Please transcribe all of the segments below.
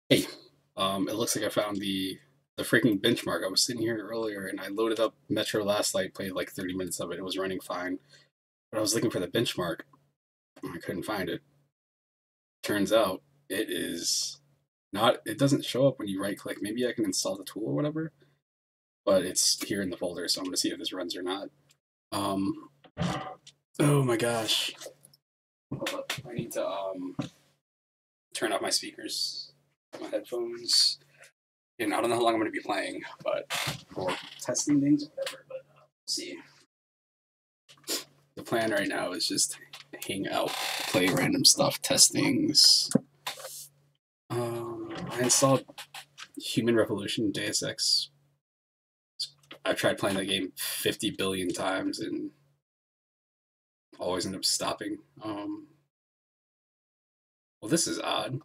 Hey, it looks like I found the freaking benchmark. I was sitting here earlier and I loaded up Metro Last Light, played like 30 minutes of it. It was running fine, but I was looking for the benchmark and I couldn't find it. Turns out it is not. It doesn't show up when you right click. Maybe I can install the tool or whatever, but it's here in the folder, so I'm gonna see if this runs or not. Um, oh my gosh, hold up. I need to turn off my speakers, my headphones. And I don't know how long I'm going to be playing, but for testing things, whatever. But we'll see. The plan right now is just hang out, play random stuff, test things. I installed Human Revolution Deus Ex. I've tried playing that game 50 billion times and always end up stopping. Well, this is odd.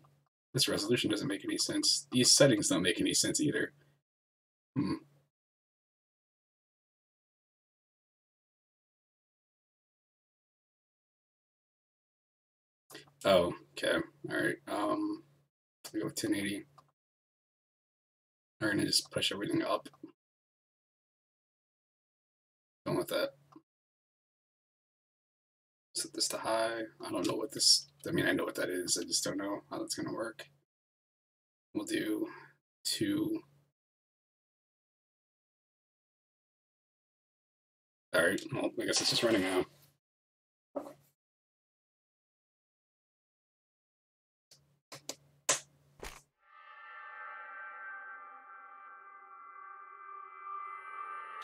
This resolution doesn't make any sense. These settings don't make any sense either. Hmm. Oh, okay. All right. I go with 1080. We're gonna just push everything up. Going with that. Set this to high. I don't know what this. I mean, I know what that is. I just don't know how that's gonna work. We'll do 2. All right. Well, I guess it's just running now.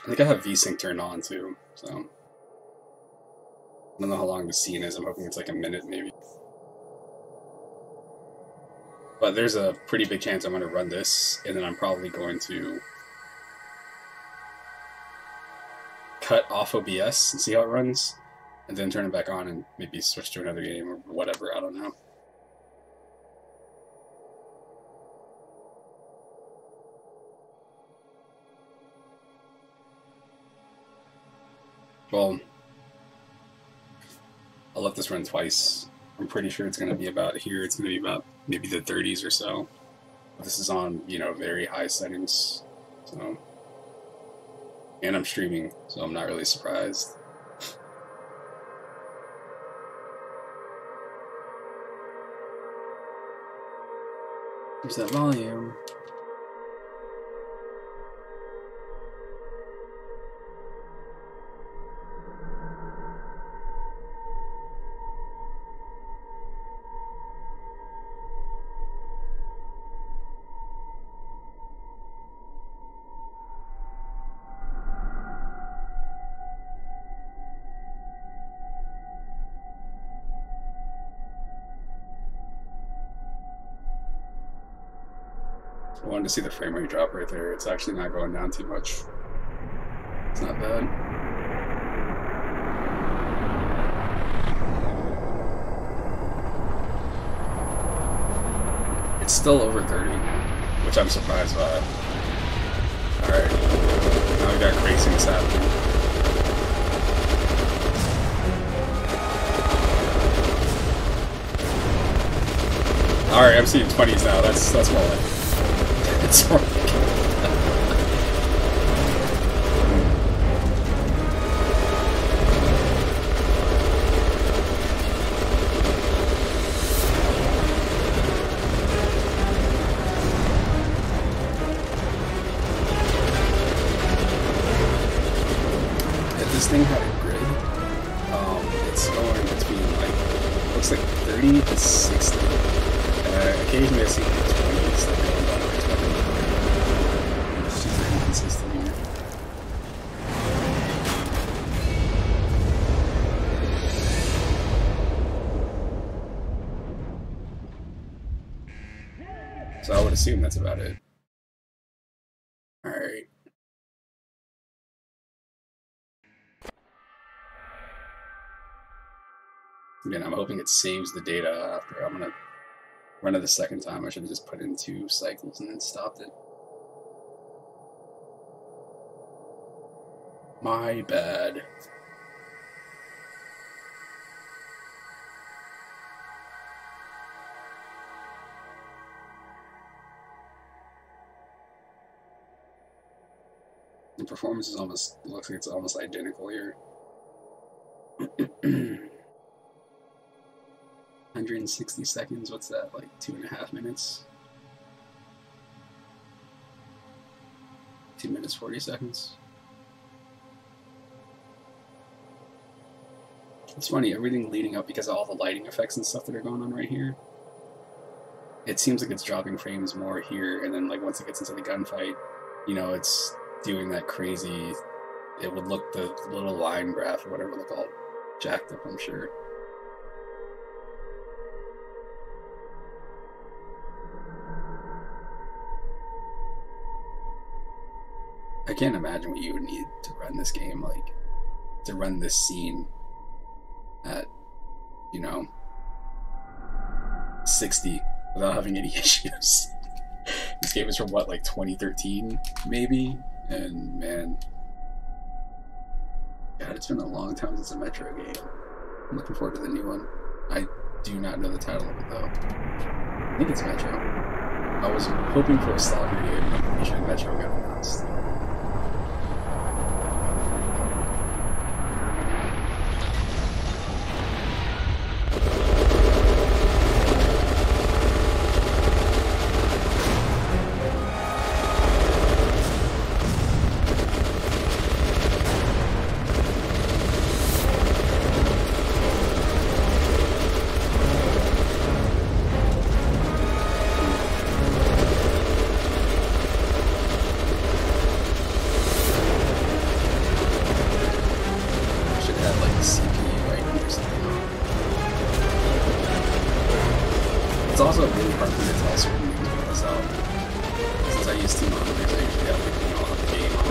I think I have VSync turned on too, so I don't know how long the scene is. I'm hoping it's like a minute maybe. But there's a pretty big chance I'm going to run this, and then I'm probably going to cut off OBS and see how it runs, and then turn it back on and maybe switch to another game or whatever. I don't know. Well, I'll let this run twice. I'm pretty sure it's going to be about here. It's going to be about maybe the 30s or so. This is on, very high settings. So, and I'm streaming, so I'm not really surprised. There's that volume. I wanted to see the frame rate drop right there. It's actually not going down too much. It's not bad. It's still over 30, which I'm surprised by. Alright, now we got craziness happening. Alright, I'm seeing 20s now. That's more like it's more like if this thing had a grid, it's going between like looks like 30 to 60. Occasionally I see 20s that go down like 20. It's super inconsistent here. So I would assume that's about it. Alright. Again, I'm hoping it saves the data after. I'm gonna run it the second time. I should have just put in 2 cycles and then stopped it. My bad. The performance is almost, it looks like it's almost identical here. 160 seconds, what's that, like 2.5 minutes? 2 minutes 40 seconds. It's funny, everything leading up, because of all the lighting effects and stuff that are going on right here, it seems like it's dropping frames more here, and then like once it gets into the gunfight, you know, it's doing that crazy, it would look, the little line graph or whatever they're called, jacked up, I'm sure. I can't imagine what you would need to run this game, like, to run this scene at, you know, 60 without having any issues. This game is from what, like 2013, maybe? And man, God, it's been a long time since a Metro game. I'm looking forward to the new one. I do not know the title of it though. I think it's Metro. I was hoping for a Stalker game, but I'm pretty sure Metro got announced. It's also really hard for me to tell certain things because since I use two monitors, I usually have the game on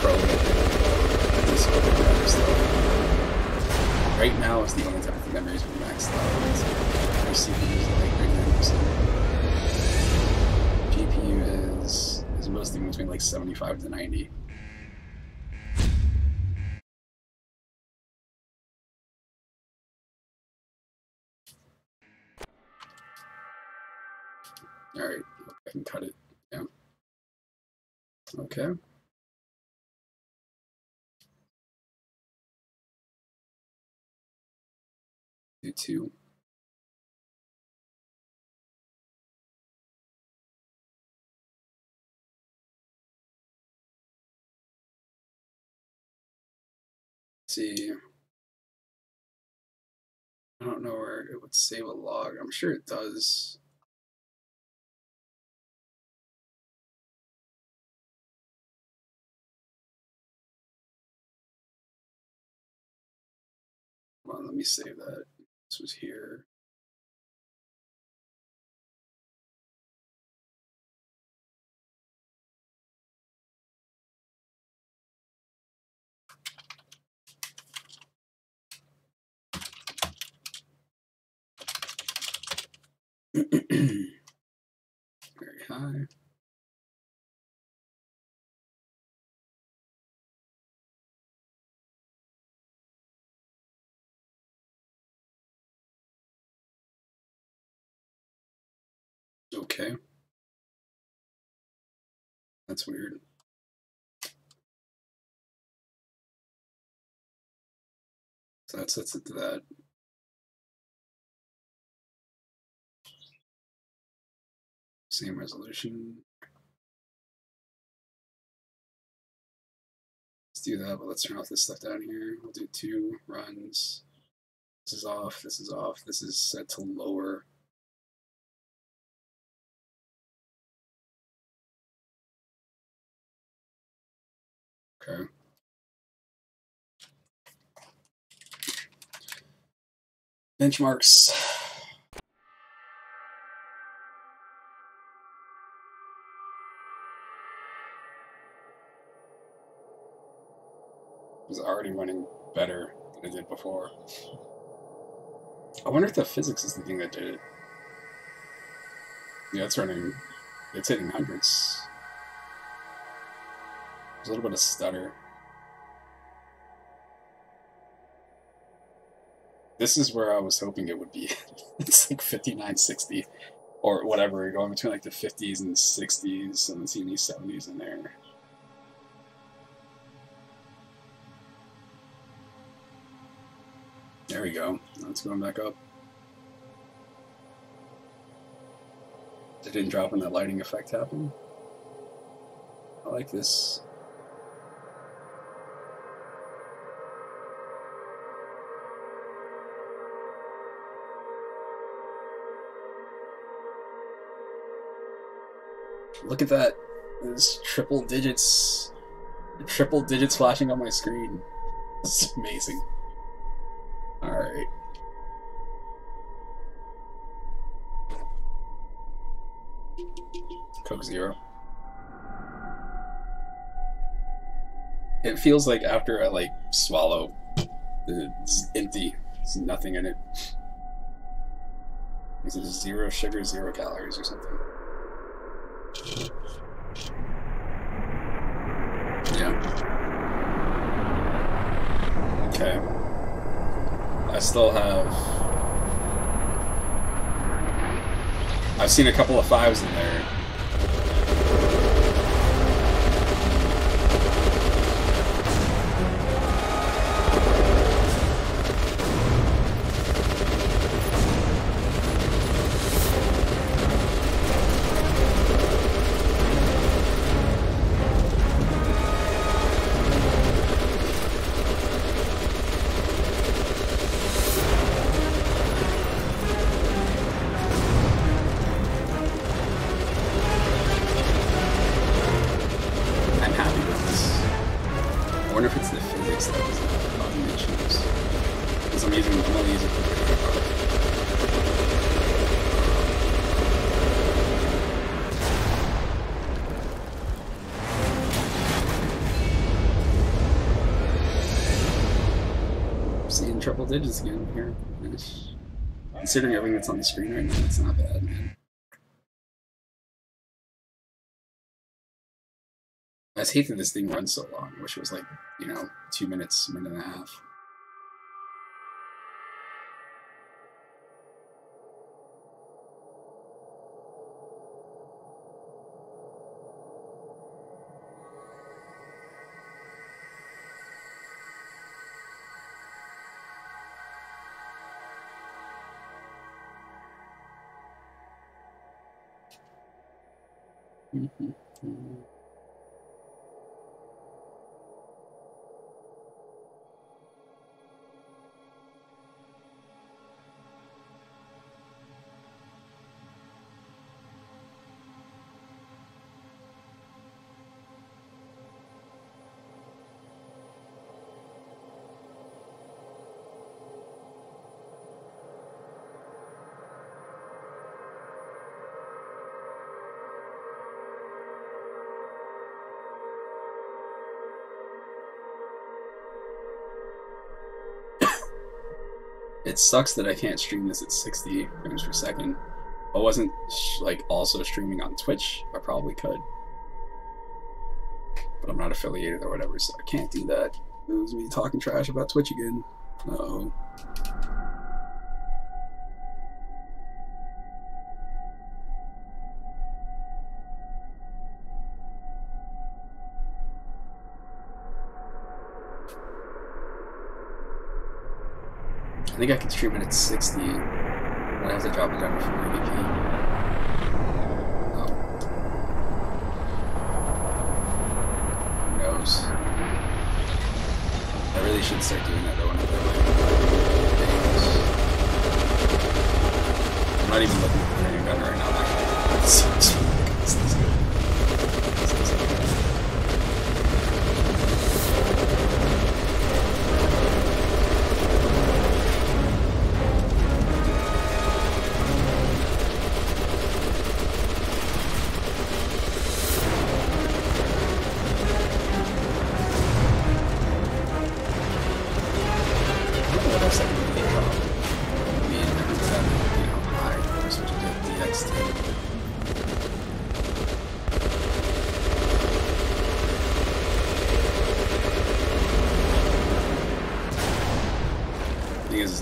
Chrome and Discord and other stuff. Right now, it's the only time the memories are maxed out. Your CPU is like 99%. GPU is mostly between like 75 to 90. Alright, I can cut it down. Okay. Do 2. See. I don't know where it would save a log. I'm sure it does. Hold on, let me save that. This was here. Very high. Okay. That's weird. So that sets it to that. Same resolution. Let's do that, but let's turn off this stuff down here. We'll do 2 runs. This is off, this is off, this is set to lower. Okay. Benchmarks. It was already running better than it did before. I wonder if the physics is the thing that did it. Yeah, it's running, it's hitting hundreds. There's a little bit of stutter. This is where I was hoping it would be. It's like 5960. or whatever, going between like the 50s and 60s, and then seeing these 70s in there. There we go. Now it's going back up. It didn't drop when that lighting effect happened. I like this. Look at that. There's triple digits flashing on my screen. This is amazing. Alright. Coke Zero. It feels like after I like swallow, it's empty. There's nothing in it. Is it 0 sugar, 0 calories or something? Yeah. Okay. I still have... I've seen a couple of 5s in there. Seeing triple digits again here. Considering everything that's on the screen right now, it's not bad, man. I just hate that this thing runs so long. I wish it was like, you know, 2 minutes, minute and a half. It sucks that I can't stream this at 60 frames per second. If I wasn't like also streaming on Twitch, I probably could. But I'm not affiliated or whatever, so I can't do that. It was me talking trash about Twitch again. Uh-oh. I think I could stream it at 60, but I have to drop it down to 480p. Oh. Who knows? I really should start doing that though when I play my games. I'm not even looking at the frame gun right now, actually. This is good.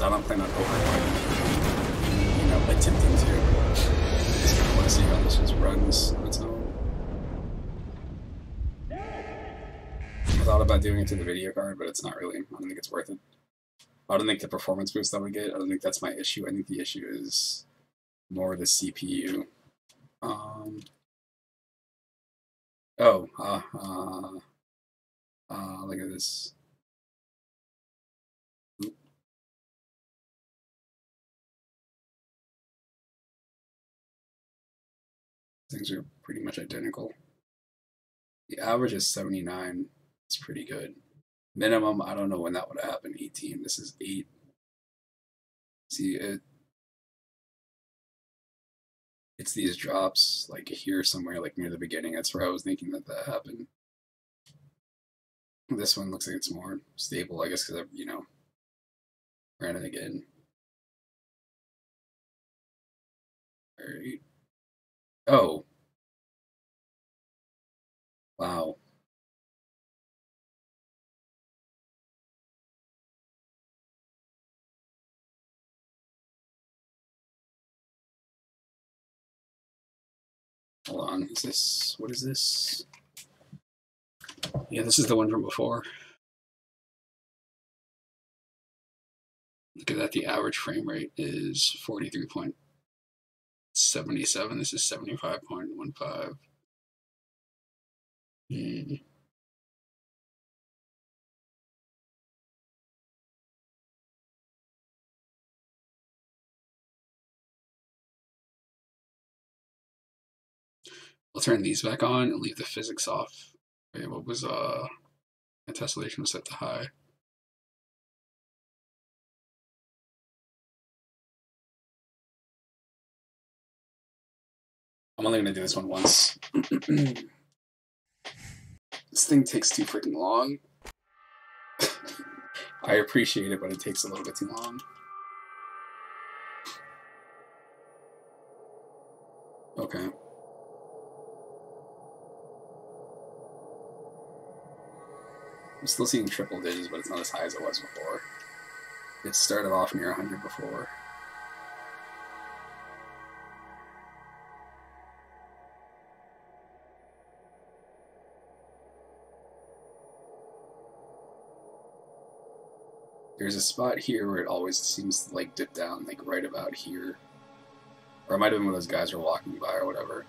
I don't plan on overclocking, you know, attempting to. It's about doing it to the video card, but it's not really. I don't think it's worth it. I don't think the performance boost I would get. I don't think that's my issue. I think the issue is more the CPU. Look at this. Things are pretty much identical. The average is 79. It's pretty good. Minimum, I don't know when that would happen. 18. This is 8. See, it's these drops like here somewhere, like near the beginning. That's where I was thinking that happened. This one looks like it's more stable, I guess, because I, ran it again. All right. Oh. Wow. Hold on. What is this? Yeah, this is the one from before. Look at that. The average frame rate is 43.77. This is 75.15. I'll turn these back on and leave the physics off. Wait, what was my tessellation was set to high. I'm only gonna do this one once. This thing takes too freaking long. I appreciate it, but it takes a little bit too long. Okay. I'm still seeing triple digits, but it's not as high as it was before. It started off near 100 before. There's a spot here where it always seems to like dip down, like right about here. Or it might have been when those guys were walking by or whatever.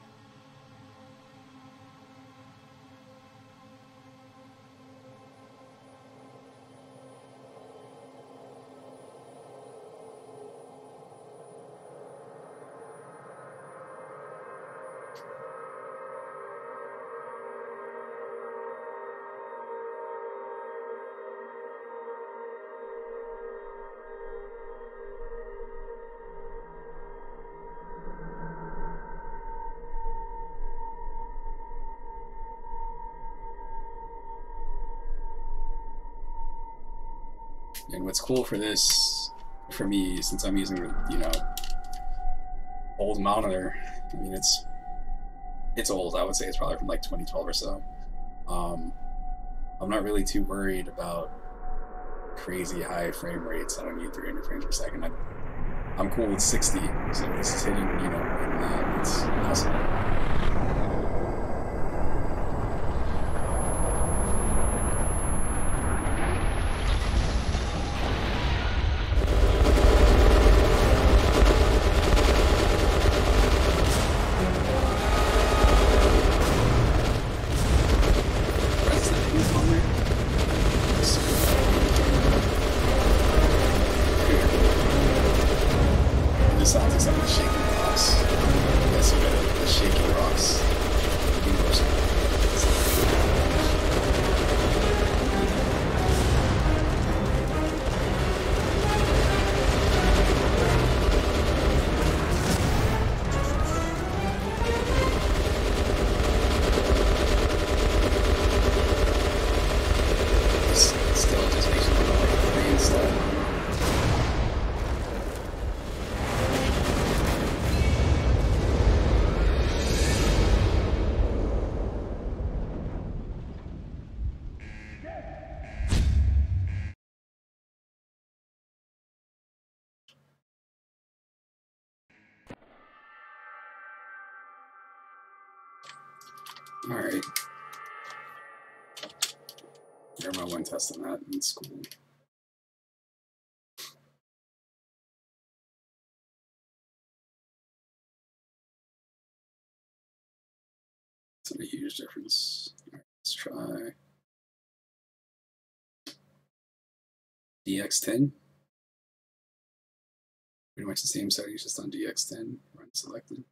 And what's cool for this, for me, since I'm using old monitor, I mean it's old. I would say it's probably from like 2012 or so. I'm not really too worried about crazy high frame rates. I don't need 300 frames per second. I'm cool with 60. So if this is hitting, in that, it's awesome. Alright. I remember one testing that in school. It's not a huge difference. All right, let's try DX10. Pretty much the same settings, just on DX10. Run selected.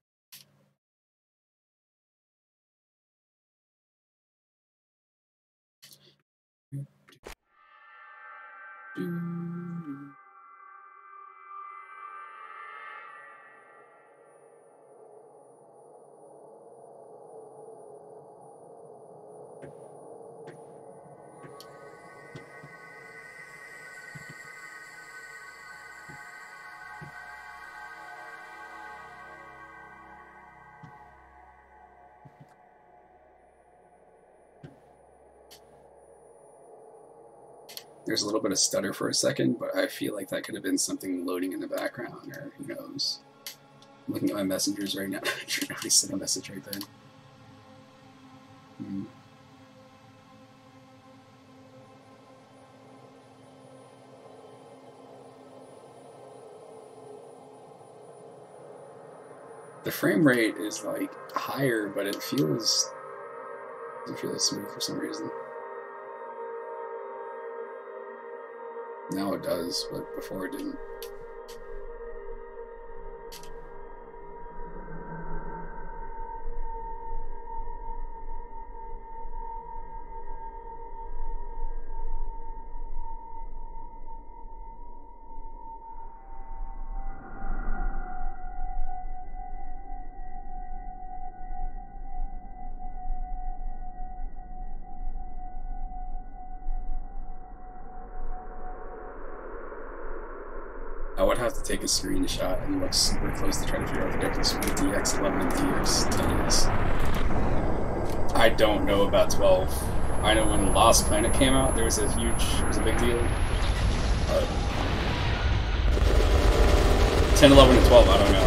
There's a little bit of stutter for a second, but I feel like that could have been something loading in the background, or who knows. I'm looking at my messengers right now. I should already sent a message right there. The frame rate is like higher, but it doesn't feel as smooth for some reason. Now it does, but before it didn't. I would have to take a screenshot and look super close to try to figure out the difference between DX11 and DX10. I don't know about 12. I know when Lost Planet came out, there was a big deal. 10, 11, and 12, I don't know.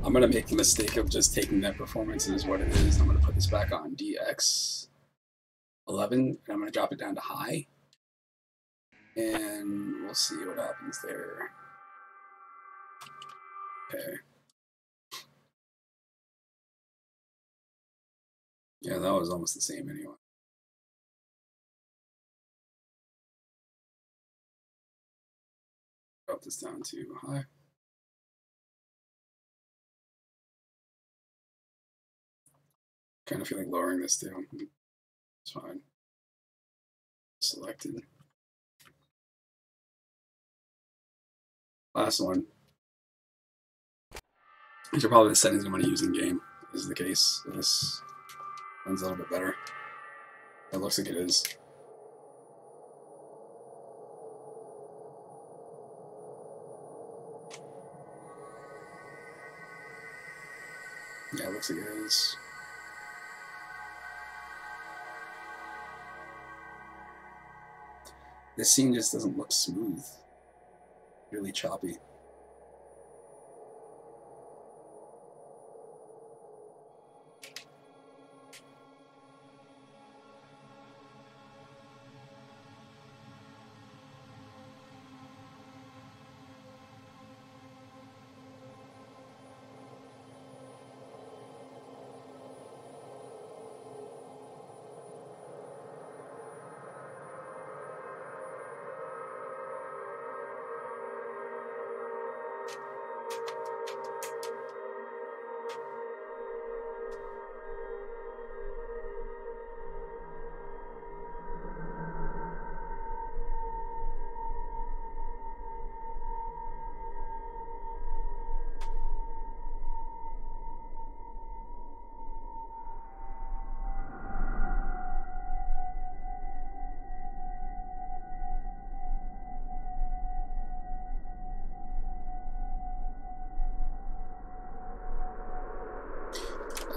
I'm going to make the mistake of just taking that performance as what it is. I'm going to put this back on DX11, and I'm going to drop it down to high. And we'll see what happens there. Okay. Yeah, that was almost the same anyway. Drop this down to high. Kind of feel like lowering this too. It's fine. Selected. Last one. These are probably the settings I'm going to use in game. This is the case. This one's a little bit better. It looks like it is. Yeah, it looks like it is. This scene just doesn't look smooth. Really choppy.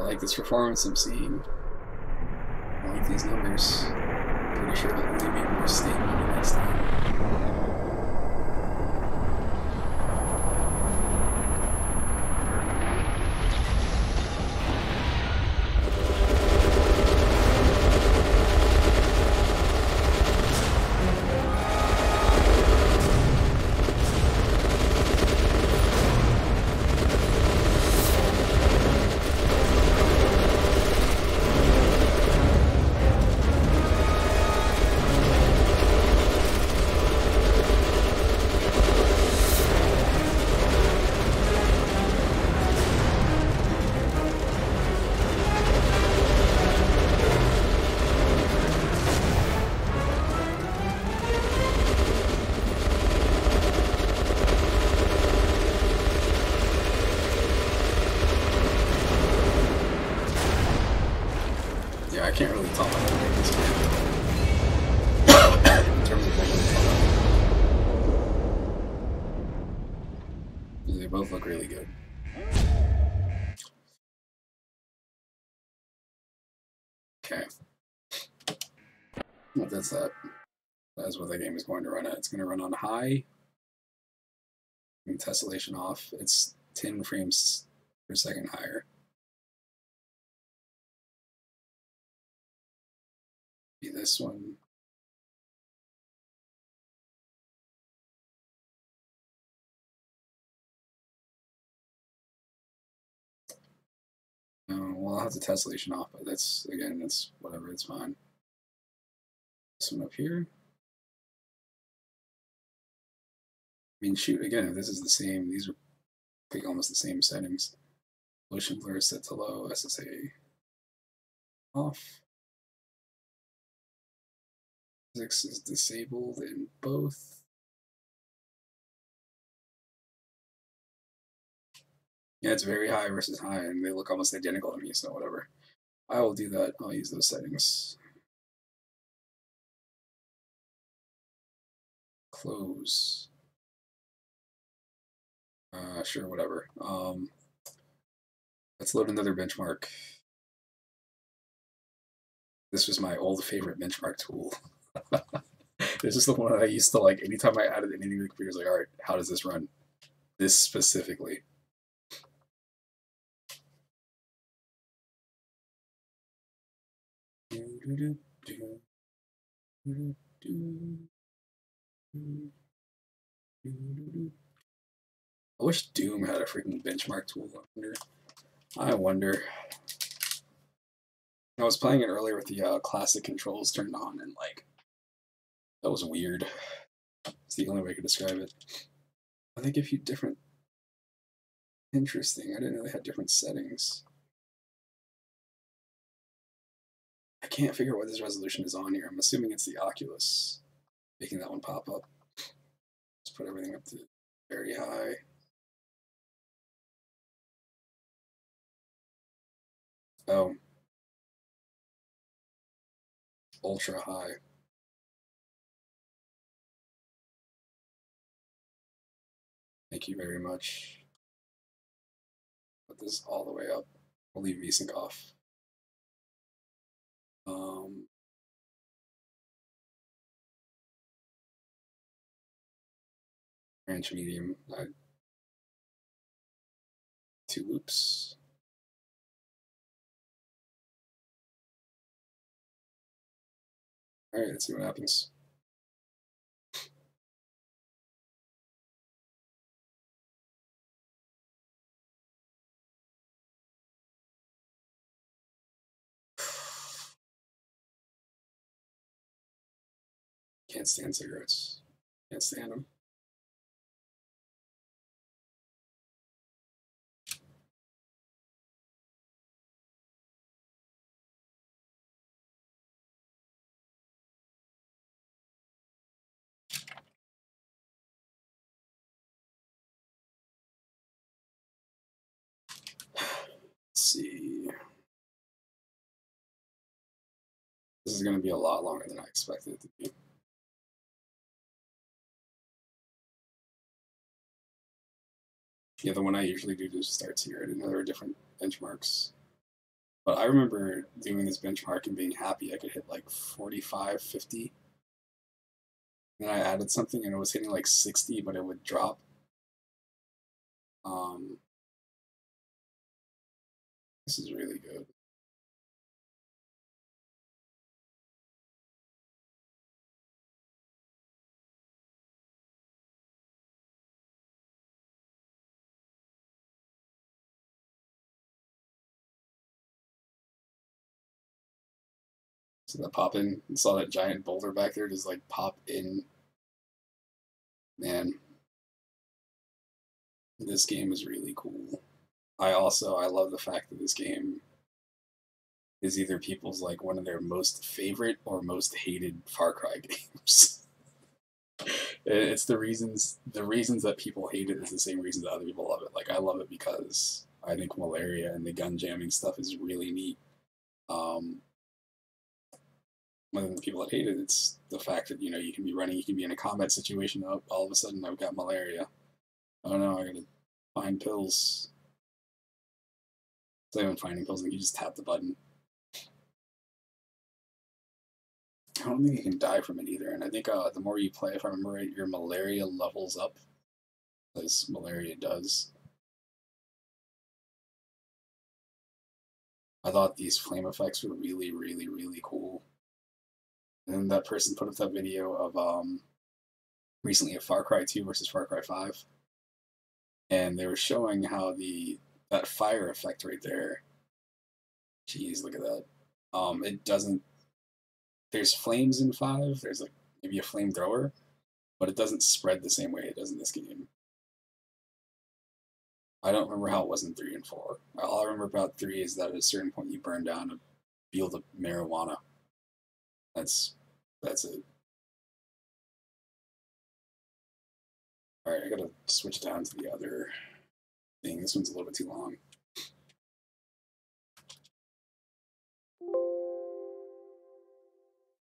I like this performance I'm seeing. I like these numbers. Pretty sure it'll only be more stable next time. Yeah, I can't really tell how to make this game in terms of what they both look really good. Okay. Well, that's that. That's what the game is going to run at. It's going to run on high. And tessellation off. It's 10 frames per second higher. Be this one. Well, I'll have the tessellation off, but that's, again, that's whatever, it's fine. This one up here. I mean, shoot, again, if this is the same, these are like almost the same settings. Motion blur is set to low, SSA off. Physics is disabled in both. Yeah, it's very high versus high, and they look almost identical to me, so whatever. I will do that. I'll use those settings. Close. Sure, whatever. Let's load another benchmark. This was my old favorite benchmark tool. This is the one I used to like anytime I added anything to the computer. I was like, all right, how does this run? This specifically. I wish Doom had a freaking benchmark tool. I wonder. I was playing it earlier with the classic controls turned on, and like, that was weird. It's the only way I could describe it. They give you different. Interesting. I didn't know they had different settings. I can't figure out what this resolution is on here. I'm assuming it's the Oculus, making that one pop up. Let's put everything up to very high. Oh. Ultra high. Thank you very much. Put this all the way up. I'll leave VSync off. Branch medium. 2 loops. Alright, let's see what happens. Can't stand cigarettes. Can't stand them. Let's see. This is going to be a lot longer than I expected it to be. Yeah, the one I usually do just starts here. I didn't know there were different benchmarks. But I remember doing this benchmark and being happy I could hit like 45, 50. Then I added something and it was hitting like 60, but it would drop. Um, this is really good. So that pop in, saw that giant boulder back there just like pop in. Man, this game is really cool. I love the fact that this game is either people's like one of their most favorite or most hated Far Cry games. It's the reasons that people hate it is the same reasons that other people love it. Like I love it because I think malaria and the gun jamming stuff is really neat. Um, One of the people that hate it, it's the fact that you can be running, you can be in a combat situation. Oh, all of a sudden I've got malaria. Oh no, I gotta find pills. So I'm finding pills, and you just tap the button. I don't think you can die from it either. And I think the more you play, if I remember right, your malaria levels up, as malaria does. I thought these flame effects were really, really, really cool. And then that person put up that video of recently of Far Cry 2 versus Far Cry 5, and they were showing how that fire effect right there. Jeez, look at that. It doesn't. There's flames in 5. There's like maybe a flamethrower, but it doesn't spread the same way it does in this game. I don't remember how it was in 3 and 4. All I remember about 3 is that at a certain point you burn down a field of marijuana. That's that's it. All right, I gotta switch down to the other thing. This one's a little bit too long.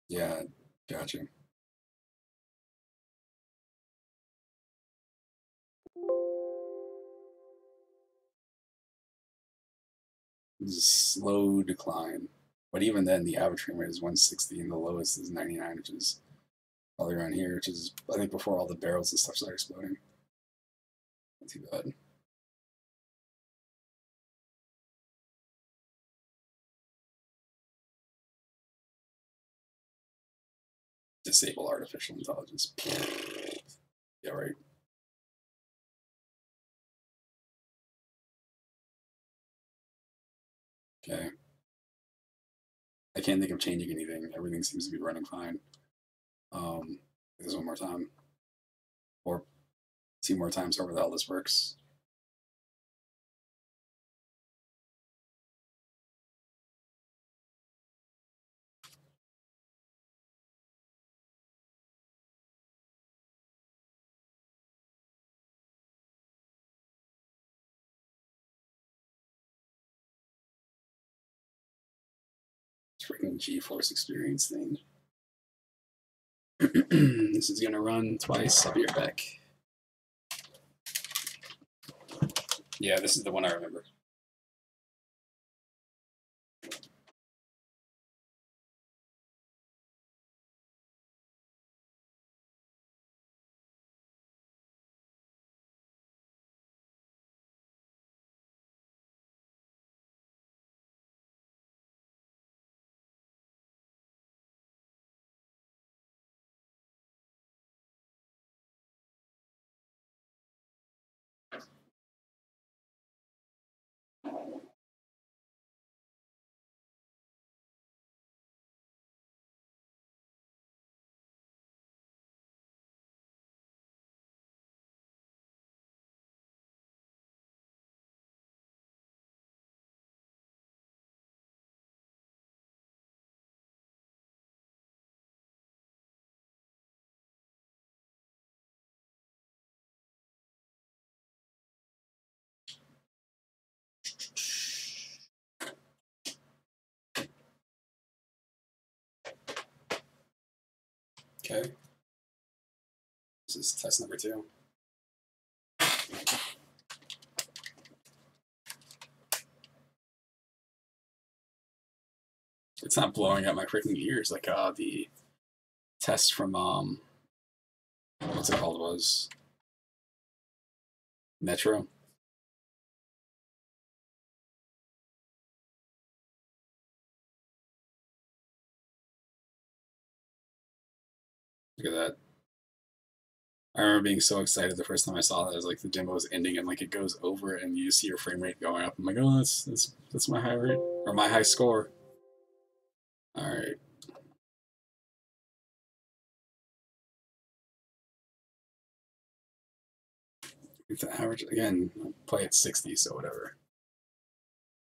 Yeah, gotcha. This is slow decline, but even then, the average frame rate is 160 and the lowest is 99, which is probably around here, which is I think before all the barrels and stuff start exploding. Not too bad. Disable artificial intelligence. Yeah, right. Okay. I can't think of changing anything. Everything seems to be running fine. This one more time, or 2 more times, however the hell this works. It's freaking GeForce Experience thing. This is gonna run twice. I'll be right back. Yeah, this is the one I remember. Okay. This is test number 2. It's not blowing out my freaking ears like the test from what's it called was Metro. Look at that. I remember being so excited the first time I saw that. It was like the demo was ending and like it goes over and you see your frame rate going up. I'm like, oh, that's my high rate or my high score. All right. The average again, play at 60, so whatever.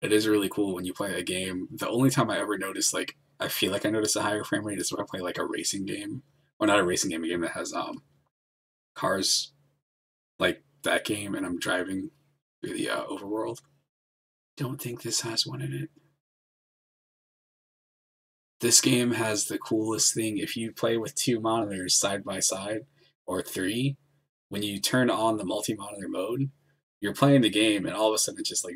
It is really cool when you play a game. The only time I ever notice like I feel like I notice a higher frame rate is when I play like a racing game. Well, not a racing game, a game that has cars like that game, and I'm driving through the overworld. Don't think this has one in it. This game has the coolest thing. If you play with two monitors side by side or three, when you turn on the multi-monitor mode, you're playing the game, and all of a sudden it's just like,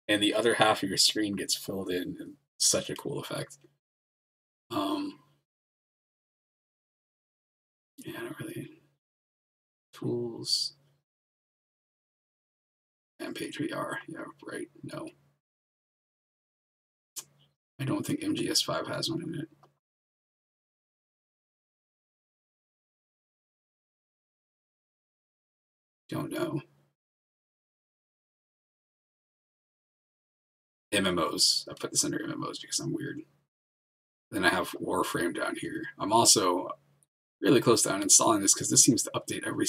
and the other half of your screen gets filled in. And such a cool effect. Yeah, not really. Tools and page VR. Yeah, right. No, I don't think MGS5 has one in it. Don't know. MMOs. I put this under MMOs because I'm weird. Then I have Warframe down here. I'm also really close to uninstalling this because this seems to update every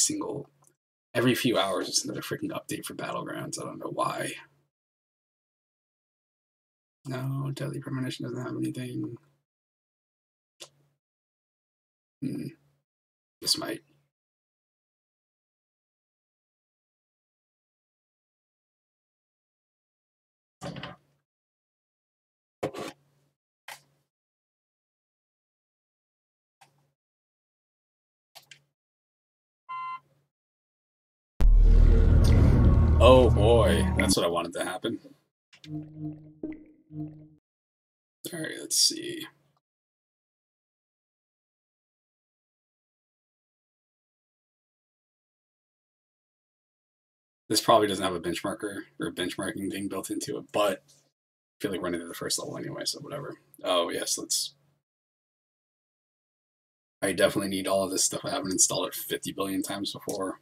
few hours. It's another freaking update for Battlegrounds. I don't know why. No, Deadly Premonition doesn't have anything. This might. Oh boy, that's what I wanted to happen. All right, let's see. This probably doesn't have a benchmarker or a benchmarking thing built into it, but I feel like running to the first level anyway, so whatever. Oh yes, let's. I definitely need all of this stuff. I haven't installed it 50 billion times before.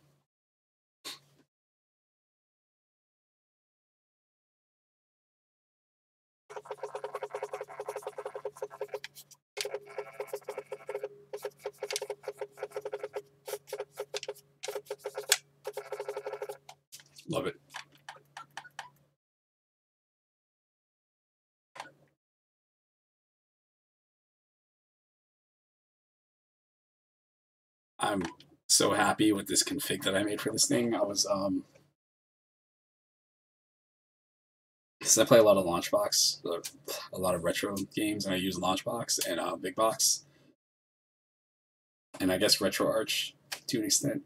Love it. I'm so happy with this config that I made for this thing. I was because I play a lot of Launchbox, a lot of retro games, and I use Launchbox and Big Box, and I guess RetroArch to an extent.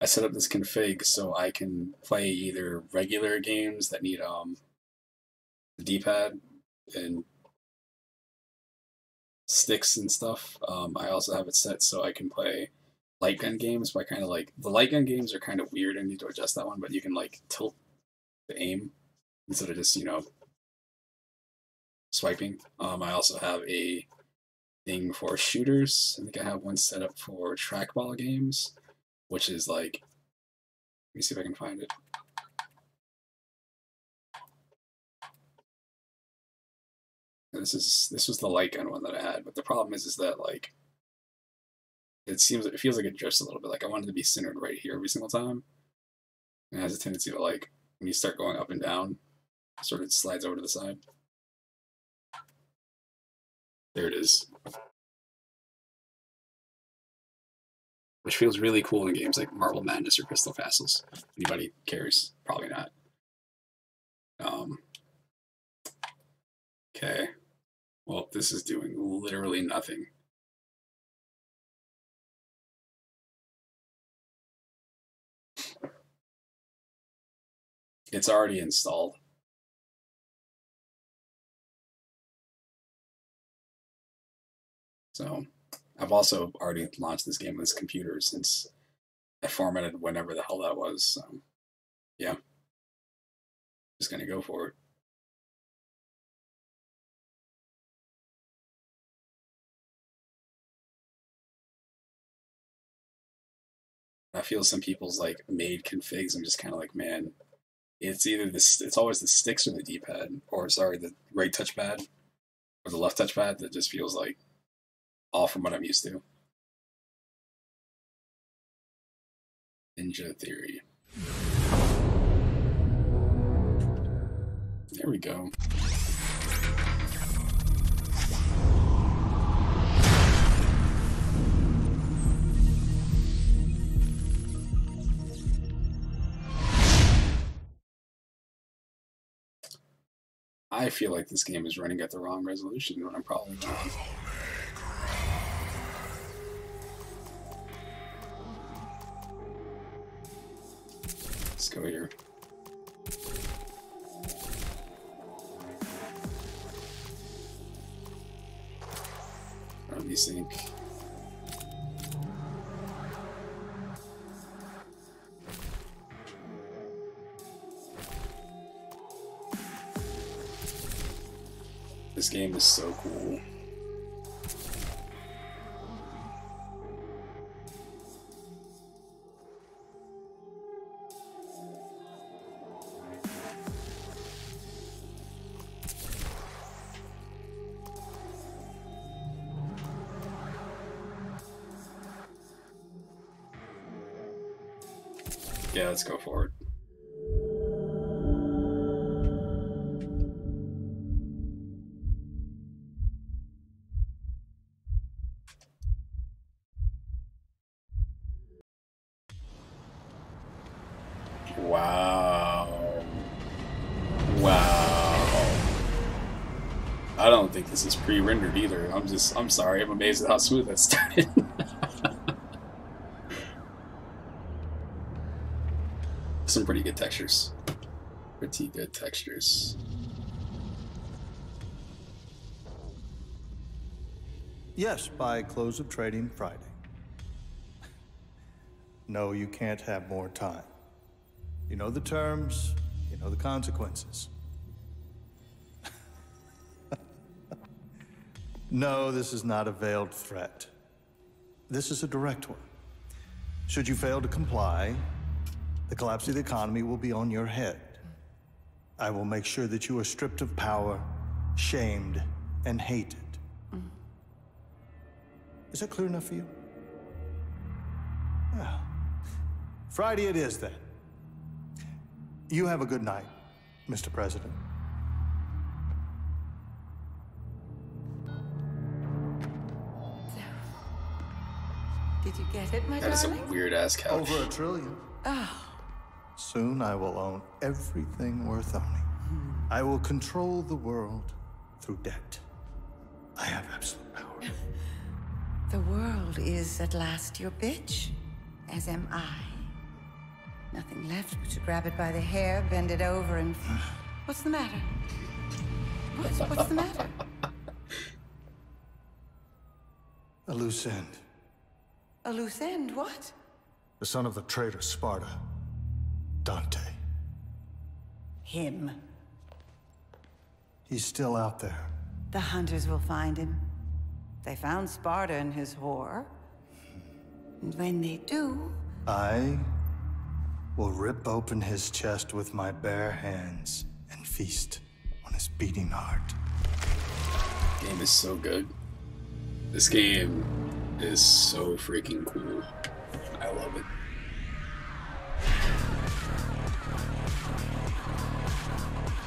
I set up this config so I can play either regular games that need the D-pad and sticks and stuff. I also have it set so I can play light gun games. But I kind of like the light gun games are kind of weird. I need to adjust that one, but you can like tilt the aim instead of just swiping. I also have a thing for shooters. I think I have one set up for trackball games, which is like, let me see if I can find it. This was the light gun one that I had, but the problem is that like it feels like it drifts a little bit. Like I wanted to be centered right here every single time. And it has a tendency to like when you start going up and down, sort of slides over to the side. There it is. Which feels really cool in games like Marble Madness or Crystal Castles. Anybody cares? Probably not. Okay. Well, this is doing literally nothing. It's already installed. So I've also already launched this game on this computer since I formatted whenever the hell that was. So yeah, just gonna go for it. I feel some people's like made configs. I'm just kind of like, man, it's either this, it's always the sticks or the D-pad, or sorry, the right touchpad or the left touchpad that just feels like all from what I'm used to. Ninja Theory. There we go. I feel like this game is running at the wrong resolution when I'm probably not. Let's go here. Desync. This game is so cool. Yeah, let's go for it. Wow. Wow. I don't think this is pre-rendered either. I'm sorry, I'm amazed at how smooth that started. Some pretty good textures. Pretty good textures. Yes, by close of trading Friday. No, you can't have more time. You know the terms, you know the consequences. No, this is not a veiled threat. This is a direct one. Should you fail to comply, the collapse of the economy will be on your head. I will make sure that you are stripped of power, shamed, and hated. Is that clear enough for you? Well, Friday it is then. You have a good night, Mr. President. Did you get it, my That is a darling? weird-ass couch. Over $1 trillion. Oh, Soon I will own everything worth owning. I will control the world through debt. I have absolute power. the world is at last your bitch, as am I. Nothing left but to grab it by the hair, bend it over, and... What's the matter? What's the matter? A loose end. A loose end, what? The son of the traitor Sparta. Dante. Him. He's still out there. The hunters will find him. They found Sparta and his whore. And when they do... I will rip open his chest with my bare hands and feast on his beating heart. This game is so good. This game is so freaking cool. I love it.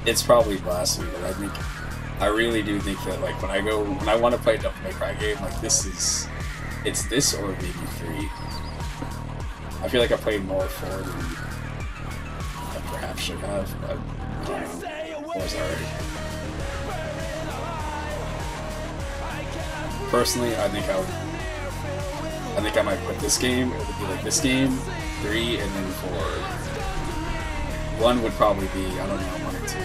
It's probably blasphemy, but I really do think that like when I want to play a Devil May Cry game, like it's this or maybe 3. I feel like I played more 4 than I perhaps should have, but I don't know. 4's alright. Personally, I think I might put this game, it would be like this game, 3, and then 4. 1 would probably be, I don't know, 1 or 2.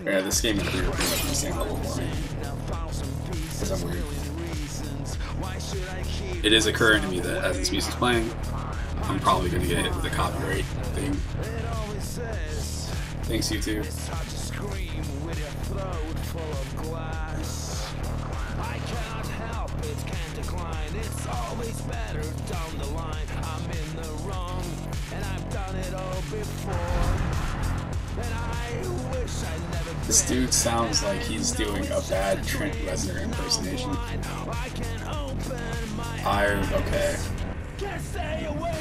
Yeah, this game and 3 are pretty much the same level for me. Because I'm weird. It is occurring to me that as this music's playing, I'm probably going to get hit with a copyright thing. Thanks, YouTube. I cannot help it, can't decline. It's always better down the line. I'm in the wrong, and I've done it all before. And I wish I never. This dude sounds like he's doing a bad Trent Reznor impersonation. Okay. Can't stay away.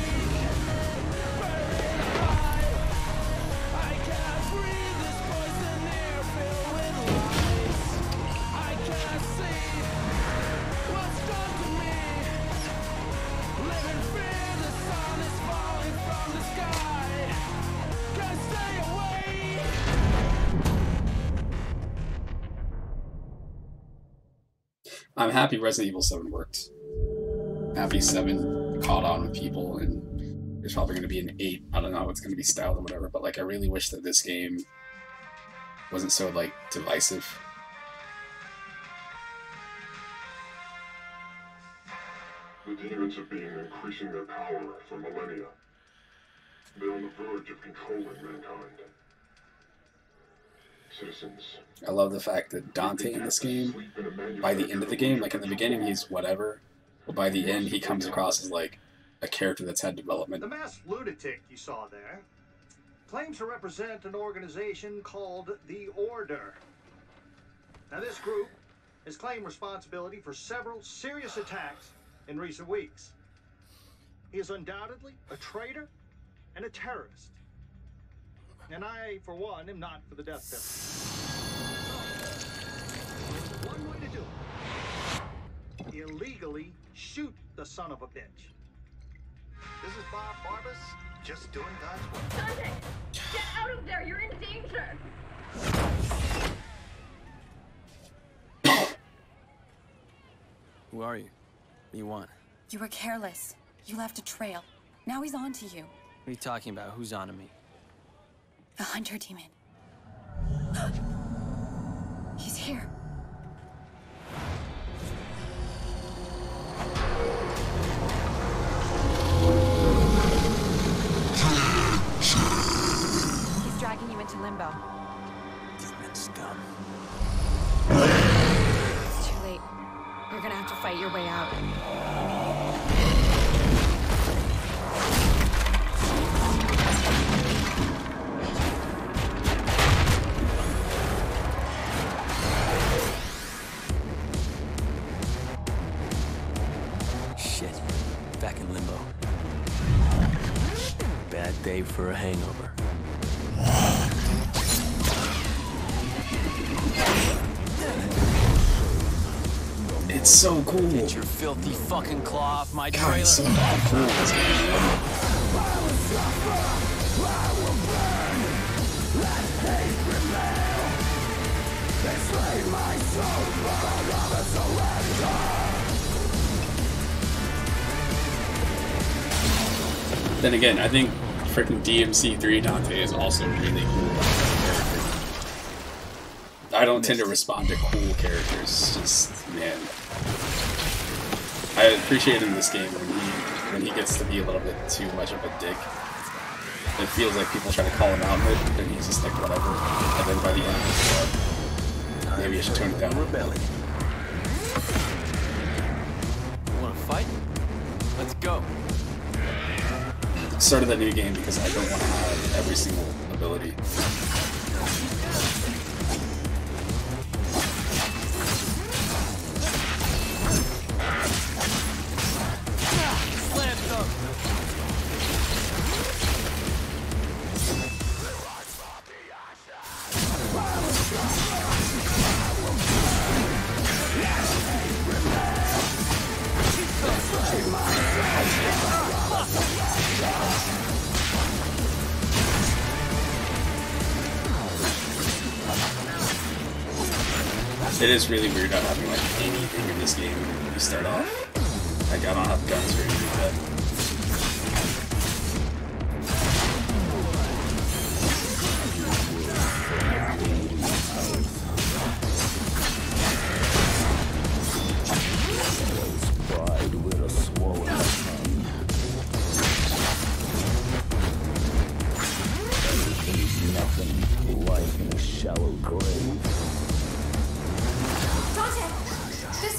I'm happy Resident Evil 7 worked. Happy 7 caught on with people, and there's probably going to be an 8. I don't know how it's going to be styled or whatever, but like I really wish that this game wasn't so like divisive. The demons have been increasing their power for millennia. They're on the verge of controlling mankind. Citizens. I love the fact that Dante in this game, by the end of the game, like in the beginning he's whatever, but by the end he comes across as like a character that's had development. The masked lunatic you saw there claims to represent an organization called the Order. Now this group has claimed responsibility for several serious attacks in recent weeks. He is undoubtedly a traitor and a terrorist. And I, for one, am not for the death penalty. One way to do it. Illegally shoot the son of a bitch. This is Bob Barbas, just doing God's work. Dante! Get out of there! You're in danger! Who are you? What do you want? You were careless. You left a trail. Now he's on to you. What are you talking about? Who's on to me? The hunter demon. He's here. He's dragging you into limbo. Demon scum. It's too late. You're gonna have to fight your way out. Shit. Back in limbo. Bad day for a hangover. It's so cool. Get your filthy fucking claw off my God, trailer. it's so cool. This game. Then again, I think freaking DMC3 Dante is also really cool. I don't tend to respond to cool characters. Just man, I appreciate in this game when he gets to be a little bit too much of a dick. It feels like people try to call him out, and he's just like whatever. And then by the end, he's like, maybe I should tone it down. Rebellion. You wanna fight? Let's go. Started the new game because I don't want to have every single ability. Slam dunk. It is really weird not having like anything in this game when you start off. Like I don't have guns or anything like that.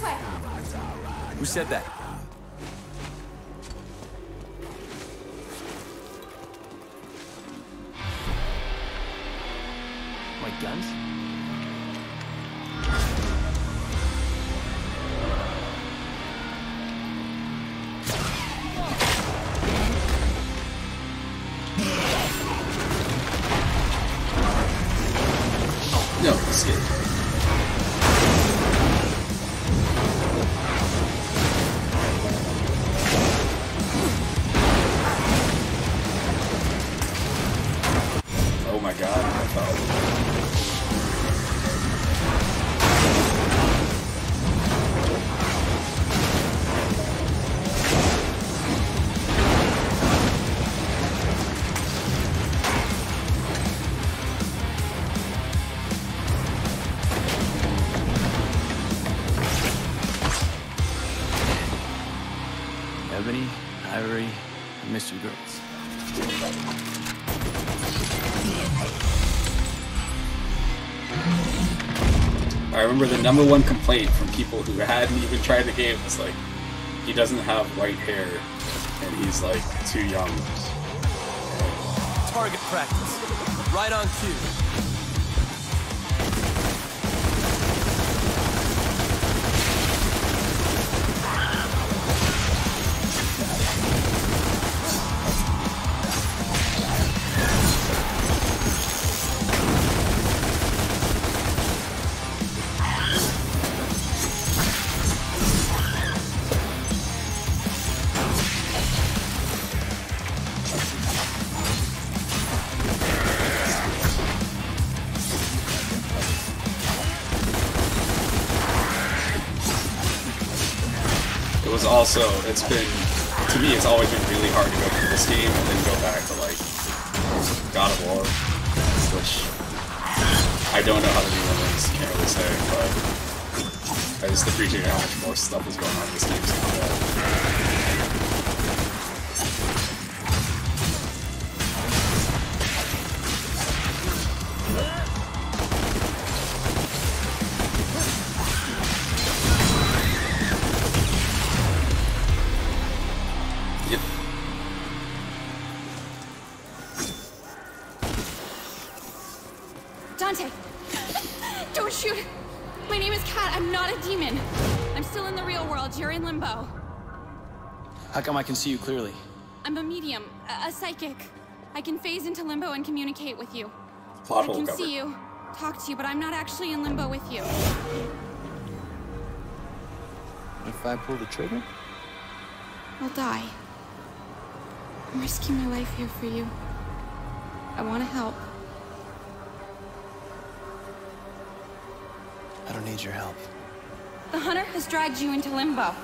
way. Who said that? My guns? No, escape. Oh my god, I fell. Ebony, Ivory, I miss you girls. I remember the #1 complaint from people who hadn't even tried the game was like, he doesn't have white hair, and he's like too young. Target practice. Right on cue. It was also, it's been, to me, it's always been really hard to go through this game and then go back to like God of War, which I don't know how to do one of these, can't really say, but I just appreciate how much more stuff is going on in this game. Yep. Dante! Don't shoot! My name is Kat. I'm not a demon. I'm still in the real world. You're in limbo. How come I can see you clearly? I'm a medium, a psychic. I can phase into limbo and communicate with you. Plot I hole can covered. see you, talk to you, but I'm not actually in limbo with you. If I pull the trigger? I'll die. I'm risking my life here for you. I want to help. I don't need your help. The hunter has dragged you into limbo.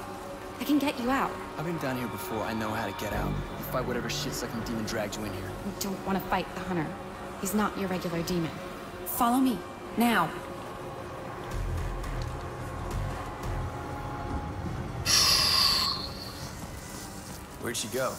I can get you out. I've been down here before. I know how to get out. You fight whatever shit-sucking demon dragged you in here. You don't want to fight the hunter. He's not your regular demon. Follow me, now. Where'd she go?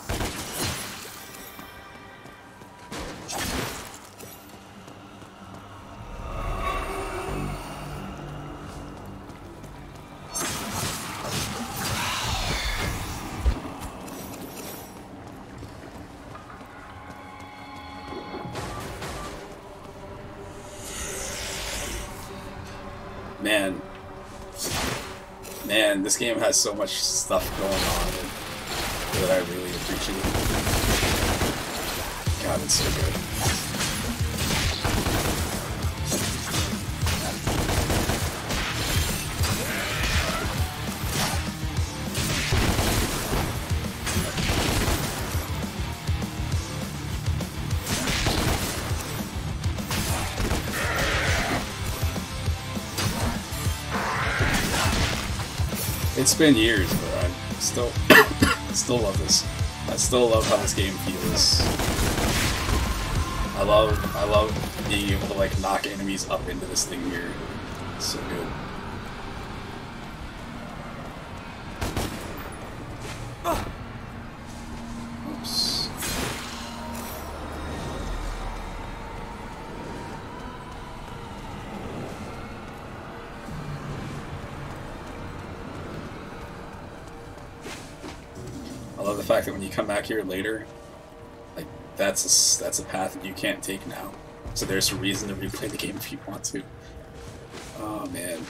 Man, this game has so much stuff going on that I really appreciate. God, it's so good. It's been years, but I still love this. I still love how this game feels. I love being able to like knock enemies up into this thing here. It's so good. Oops. love the fact that when you come back here later, like that's a path that you can't take now. So there's a reason to replay the game if you want to. Oh man.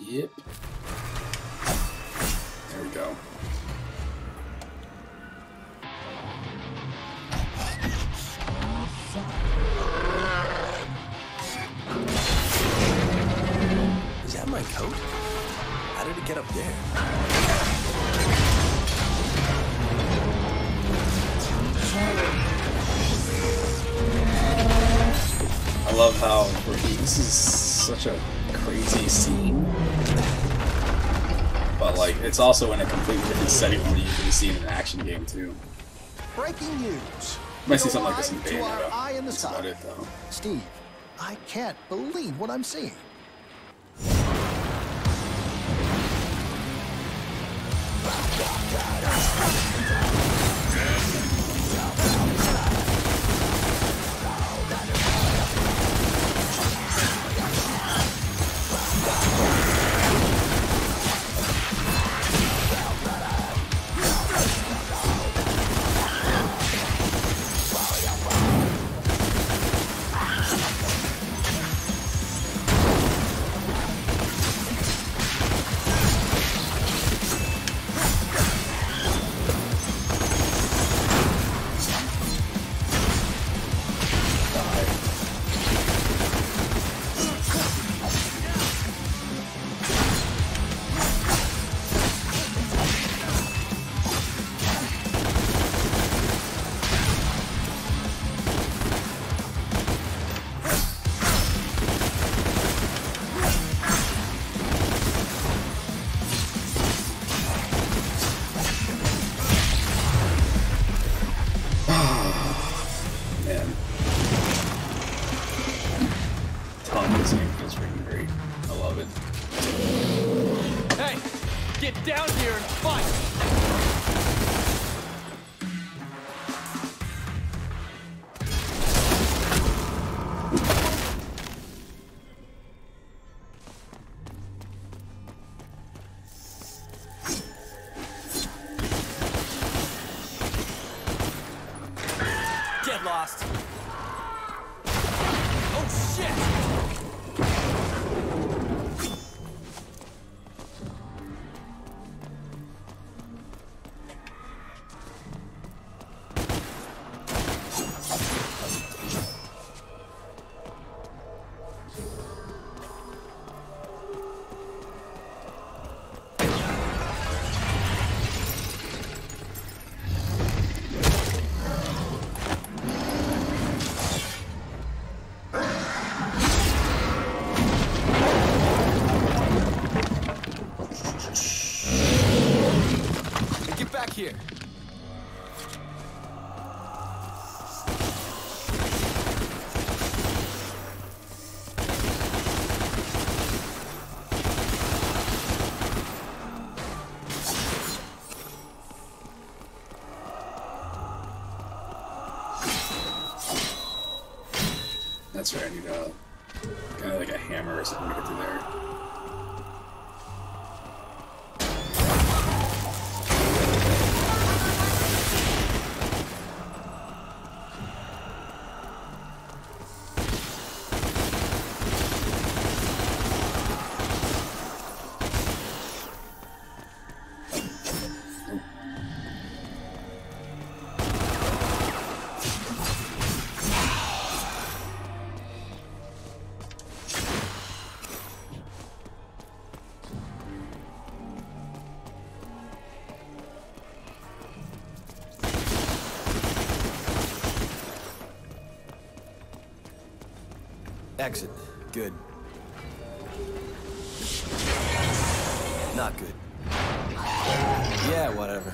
Yep. There we go. Is that my coat? How did it get up there? I love how this is such a crazy scene, but like it's also in a completely different setting than you usually see in an action game too. Breaking news. You might see something like this in To our Bayonetta. eye in the That's sky. about it though. Steve, I can't believe what I'm seeing. Man. Tom, this game feels freaking great. I love it. Hey, get down here and fight! Get lost. Oh shit! Get back here. That's right, I need a kind of like a hammer or something to get through there. Exit. Good. Not good. Yeah, whatever.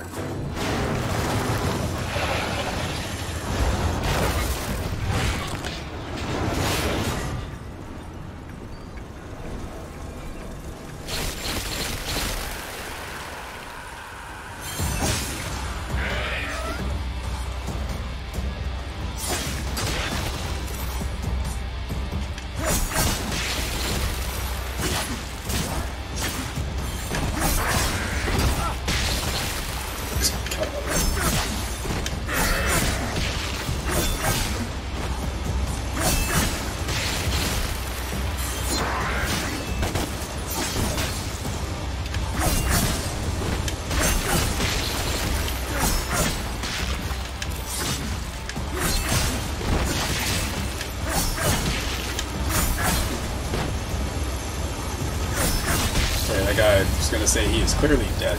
That guy, I was gonna say he is clearly dead.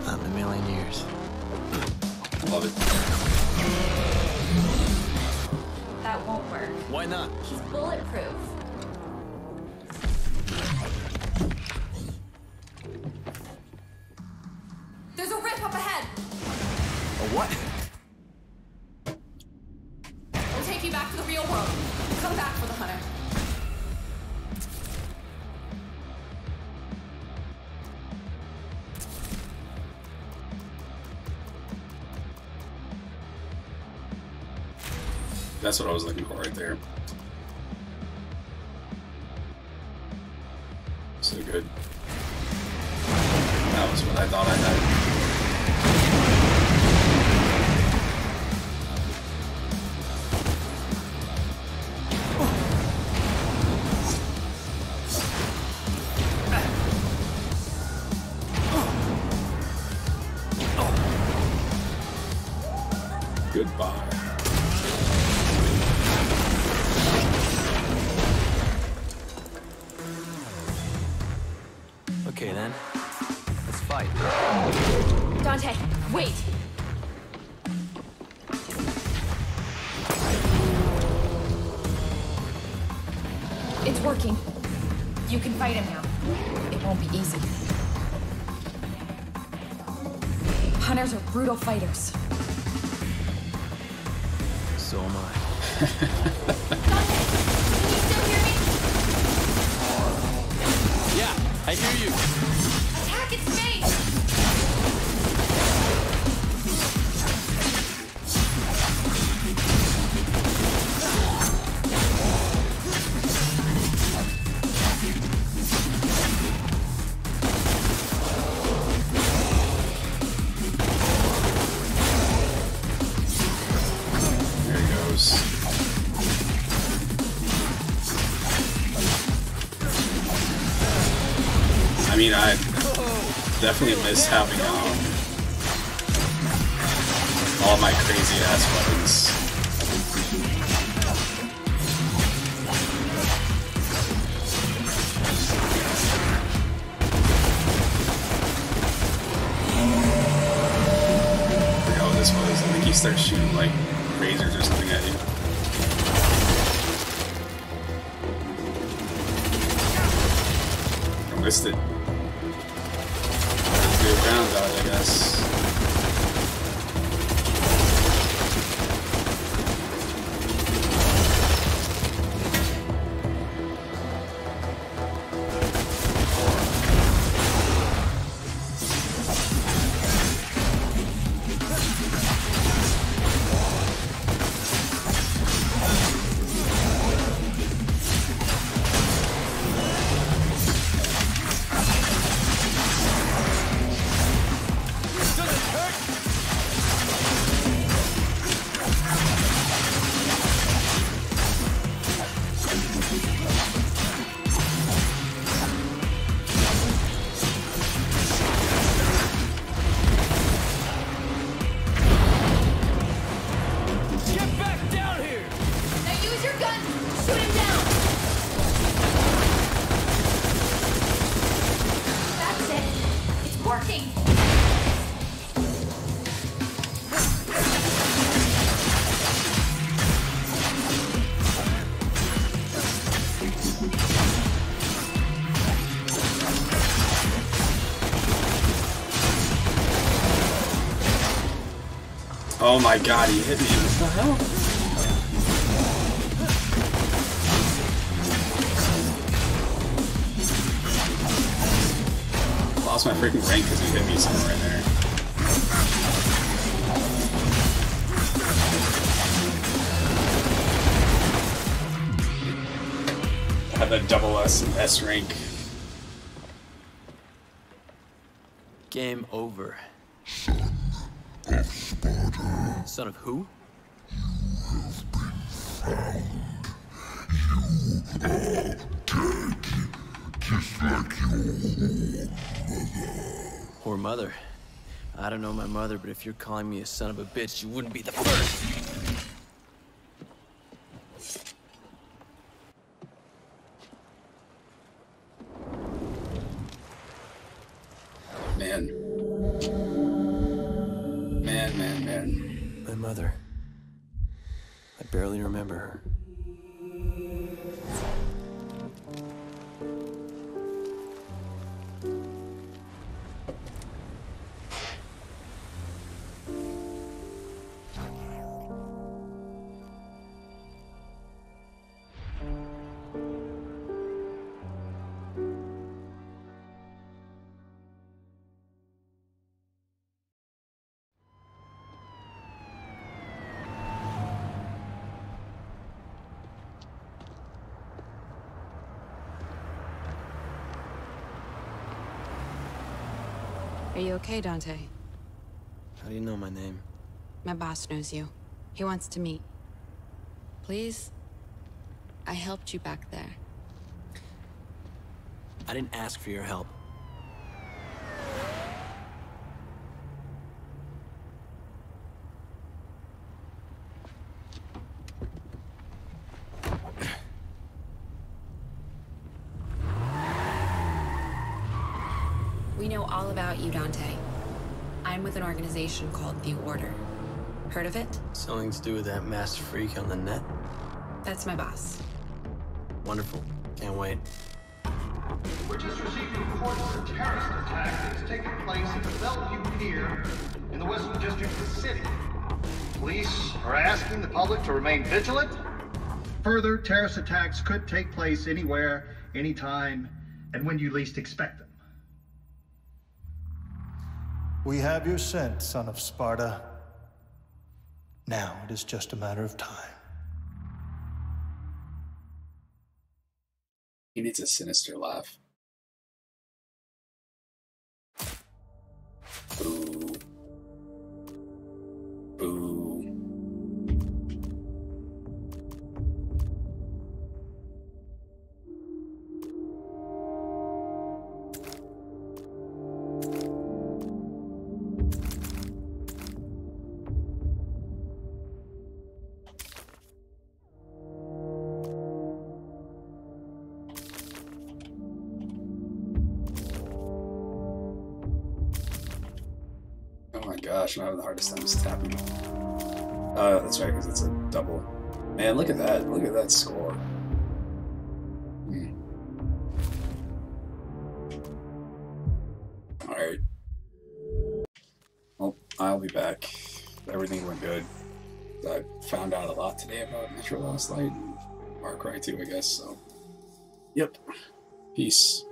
Not in a million years. Love it. That won't work. Why not? He's bulletproof. There's a rip up ahead. A what? We'll take you back to the real world. Come back for the hunter. That's what I was looking for right there. So good. That was what I thought I had. Goodbye. Okay then. Let's fight. Dante, wait. It's working. You can fight him now. It won't be easy. Hunters are brutal fighters. So am I. Dante, can you still hear me? Yeah, I hear you. Attack its face! There he goes. I mean, I definitely miss having all my crazy ass weapons. I forgot what this was. I think he starts shooting like razors or something at you. I missed it. Good ground dodge, I guess. Oh my god, he hit me. What the hell? Lost my freaking rank because he hit me somewhere in there. I have a double S rank. Game over. Son of who? Just like your Or mother. I don't know my mother, but if you're calling me a son of a bitch, you wouldn't be the first. Man. Man. My mother. I barely remember her. Are you okay, Dante? How do you know my name? My boss knows you. He wants to meet. Please? I helped you back there. I didn't ask for your help. We know all about you, Dante. I'm with an organization called The Order. Heard of it? Something to do with that masked freak on the net? That's my boss. Wonderful. Can't wait. We're just receiving reports of a terrorist attack that's taken place at the Bellevue Pier in the Western District of the city. Police are asking the public to remain vigilant. Further terrorist attacks could take place anywhere, anytime, and when you least expect them. We have your scent, son of Sparta. Now it is just a matter of time. He needs a sinister laugh. Boo. Boo. Gosh, I'm having the hardest time tapping. Oh, that's right, because it's a double. Man, look at that. Look at that score. Alright. Well, I'll be back. Everything went good. I found out a lot today about Metro Last Light. Far Cry 2, I guess, so. Yep. Peace.